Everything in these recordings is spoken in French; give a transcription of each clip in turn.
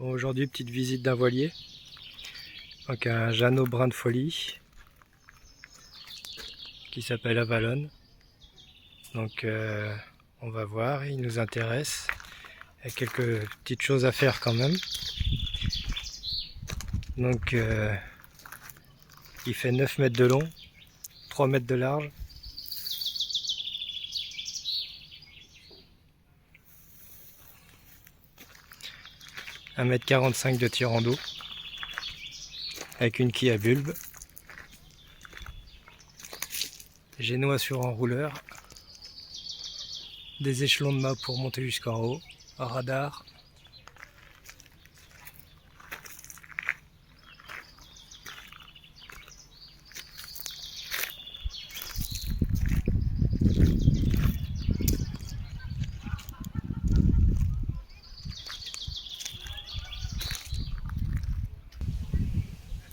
Bon, aujourd'hui, petite visite d'un voilier. Donc un Jeannot Brin de Folie qui s'appelle Avalon. Donc on va voir, il nous intéresse. Il y a quelques petites choses à faire quand même. Donc il fait 9 mètres de long, 3 mètres de large. « 1,45 m de tirant d'eau avec une quille à bulbe, génois sur enrouleur, des échelons de mât pour monter jusqu'en haut, radar,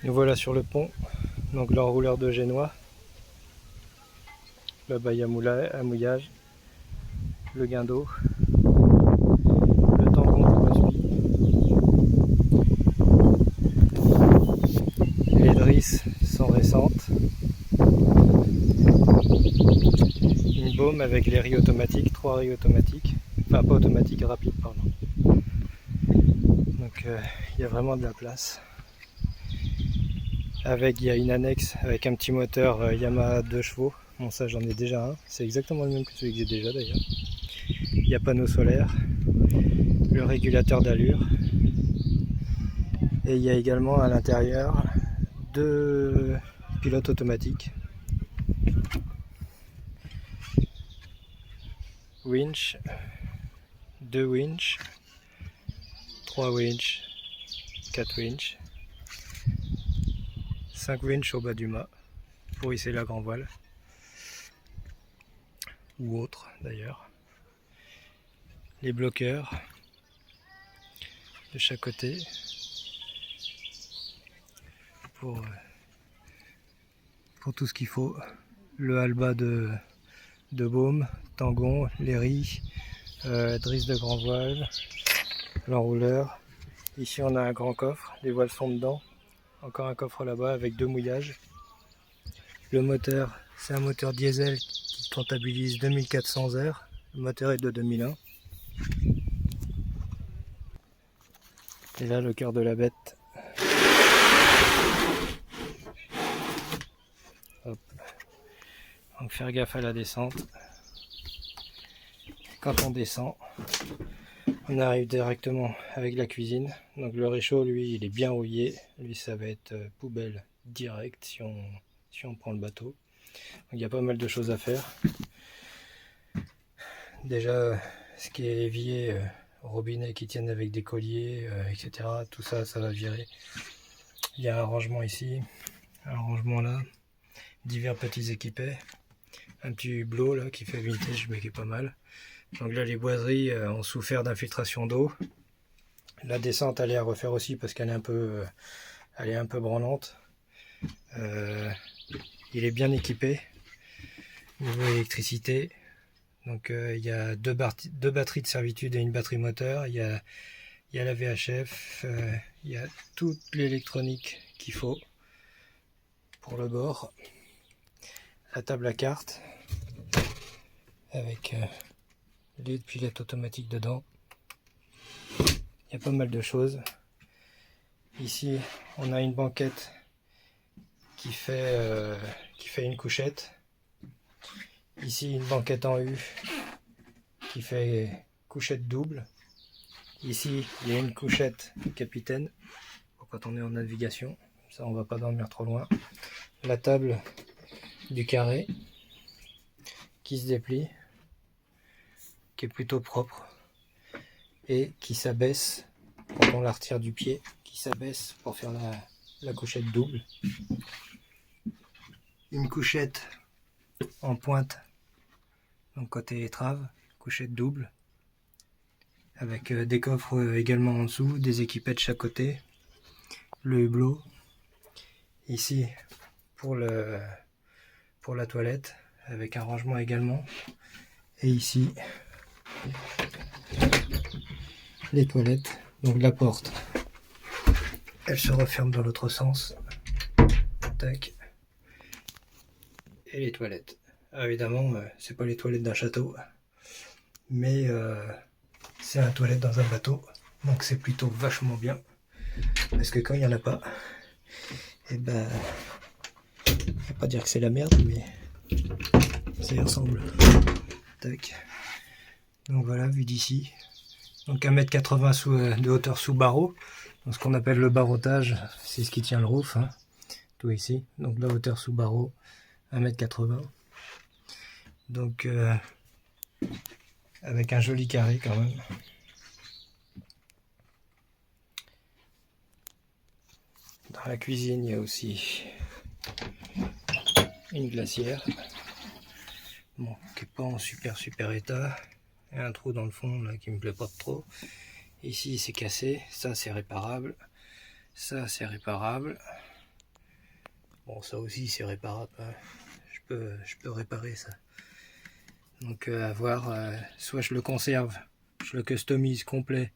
nous voilà sur le pont, donc l'enrouleur de génois, le bail à mouillage, le guindeau, le tampon pour le spi. Les drisses sont récentes. Une baume avec les ris automatiques, 3 ris automatiques, enfin pas automatiques, rapides pardon. Donc il y a vraiment de la place. Avec, il y a une annexe avec un petit moteur Yamaha 2 chevaux. Bon, ça j'en ai déjà un, c'est exactement le même que celui que j'ai déjà d'ailleurs. Il y a panneau solaire, le régulateur d'allure, et il y a également à l'intérieur 2 pilotes automatiques. Winch, 2 winch, 3 winch, 4 winch, 5 winch au bas du mât pour hisser la grand voile, ou autre d'ailleurs. Les bloqueurs de chaque côté pour tout ce qu'il faut. Le halba de baume, tangon, les ris, drisse de grand voile, l'enrouleur. Ici on a un grand coffre, les voiles sont dedans. Encore un coffre là-bas avec 2 mouillages. Le moteur, c'est un moteur diesel qui comptabilise 2400 heures. Le moteur est de 2001. Et là, le cœur de la bête. Hop. Donc faire gaffe à la descente. Quand on descend, on arrive directement avec la cuisine. Donc le réchaud, lui, il est bien rouillé. Lui, ça va être poubelle directe si on prend le bateau. Donc, il y a pas mal de choses à faire. Déjà, ce qui est évier, robinet qui tiennent avec des colliers, etc. Tout ça, ça va virer. Il y a un rangement ici, un rangement là, divers petits équipés. Un petit hublot là qui fait vintage mais qui est pas mal. Donc là, les boiseries ont souffert d'infiltration d'eau. La descente, elle est à refaire aussi parce qu'elle est un peu branlante. Il est bien équipé niveau électricité. Donc il y a deux batteries de servitude et une batterie moteur. Il y a la VHF. Il y a toute l'électronique qu'il faut pour le bord. La table à cartes avec les pilotes automatiques dedans. Il y a pas mal de choses. Ici, on a une banquette qui fait une couchette. Ici, une banquette en U qui fait couchette double. Ici, il y a une couchette capitaine pour quand on est en navigation. Ça, on va pas dormir trop loin. La table du carré qui se déplie, qui est plutôt propre et qui s'abaisse quand on la retire du pied, qui s'abaisse pour faire la couchette double. Une couchette en pointe, donc côté étrave, couchette double, avec des coffres également en dessous, des équipets de chaque côté, le hublot, ici pour la toilette, avec un rangement également, et ici les toilettes, donc la porte Elle se referme dans l'autre sens. Tac. Et les toilettes. Alors évidemment, c'est pas les toilettes d'un château, mais c'est un toilette dans un bateau. Donc c'est plutôt vachement bien. Parce que quand il n'y en a pas, et ben, je vais pas dire que c'est la merde, mais ça y ressemble. Tac. Donc voilà, vue d'ici. Donc 1,80 m de hauteur sous barreau. Donc ce qu'on appelle le barreautage, c'est ce qui tient le roof. Hein. Tout ici. Donc la hauteur sous barreau, 1,80 m. Donc avec un joli carré quand même. Dans la cuisine, il y a aussi une glacière. Bon, qui n'est pas en super état. Il y a un trou dans le fond là qui me plaît pas trop. Ici c'est cassé, ça c'est réparable. Ça c'est réparable. Bon, ça aussi c'est réparable. Hein. Je peux réparer ça. Donc à voir, soit je le conserve, je le customise complet,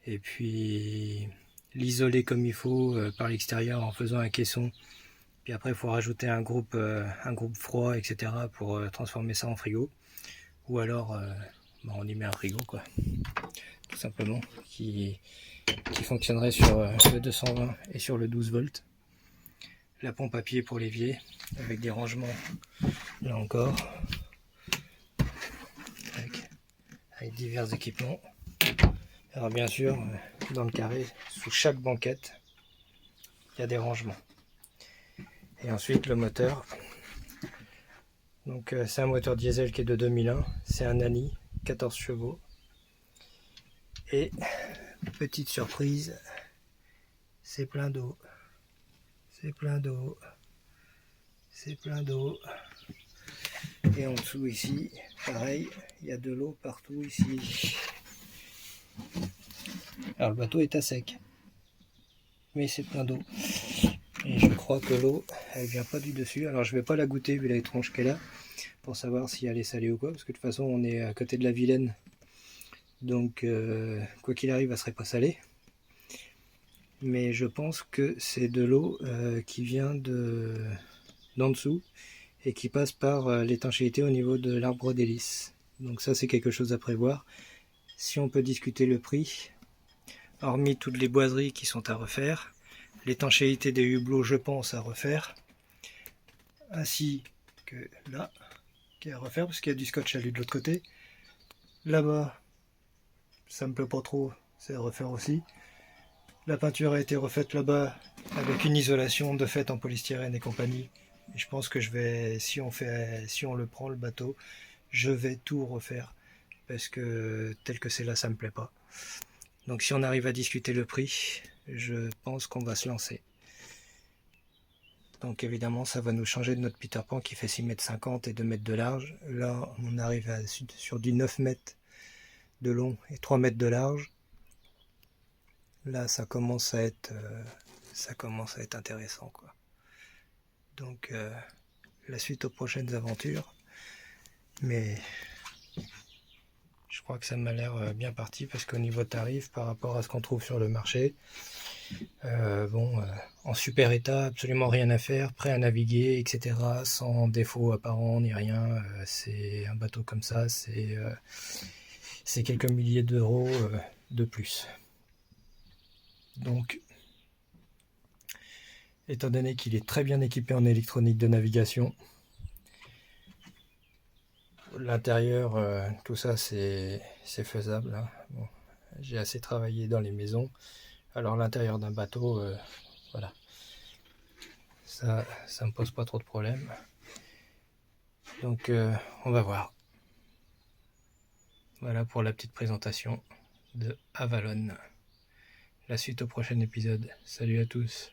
et puis l'isoler comme il faut par l'extérieur en faisant un caisson. Puis après il faut rajouter un groupe froid, etc. pour transformer ça en frigo. Ou alors on y met un frigo quoi. Tout simplement, qui fonctionnerait sur le 220 et sur le 12 volts. La pompe à pied pour l'évier, avec des rangements là encore. Avec divers équipements. Alors bien sûr, dans le carré, sous chaque banquette, il y a des rangements. Et ensuite le moteur. Donc c'est un moteur diesel qui est de 2001, c'est un Ani, 14 chevaux. Et petite surprise, c'est plein d'eau. C'est plein d'eau. C'est plein d'eau. Et en dessous ici, pareil, il y a de l'eau partout ici. Alors le bateau est à sec, mais c'est plein d'eau. Et je crois que l'eau, elle vient pas du dessus. Alors je vais pas la goûter vu la étrange qu'elle a, pour savoir si elle est salée ou quoi, parce que de toute façon on est à côté de la Vilaine. Donc quoi qu'il arrive, elle serait pas salée. Mais je pense que c'est de l'eau qui vient d'en dessous et qui passe par l'étanchéité au niveau de l'arbre d'hélice. Donc ça c'est quelque chose à prévoir. Si on peut discuter le prix, hormis toutes les boiseries qui sont à refaire, l'étanchéité des hublots je pense à refaire, ainsi que là, qui est à refaire parce qu'il y a du scotch alu de l'autre côté. Là-bas, ça me plaît pas trop, c'est à refaire aussi. La peinture a été refaite là-bas avec une isolation de fait en polystyrène et compagnie. Et je pense que je vais, si on le prend le bateau, je vais tout refaire parce que tel que c'est là, ça me plaît pas. Donc si on arrive à discuter le prix, je pense qu'on va se lancer. Donc évidemment, ça va nous changer de notre Peter Pan qui fait 6,50 m et 2 m de large. Là, on arrive sur du 9 m de long et 3 m de large. Là, ça commence à être intéressant, quoi. Donc, la suite aux prochaines aventures. Mais je crois que ça m'a l'air bien parti parce qu'au niveau tarif, par rapport à ce qu'on trouve sur le marché, en super état, absolument rien à faire, prêt à naviguer, etc., sans défaut apparent ni rien. C'est un bateau comme ça, c'est quelques milliers d'euros de plus. Donc, étant donné qu'il est très bien équipé en électronique de navigation, l'intérieur, tout ça c'est faisable. Hein. Bon, j'ai assez travaillé dans les maisons. Alors l'intérieur d'un bateau, voilà, ça me pose pas trop de problèmes. Donc on va voir. Voilà pour la petite présentation de Avalon. La suite au prochain épisode. Salut à tous.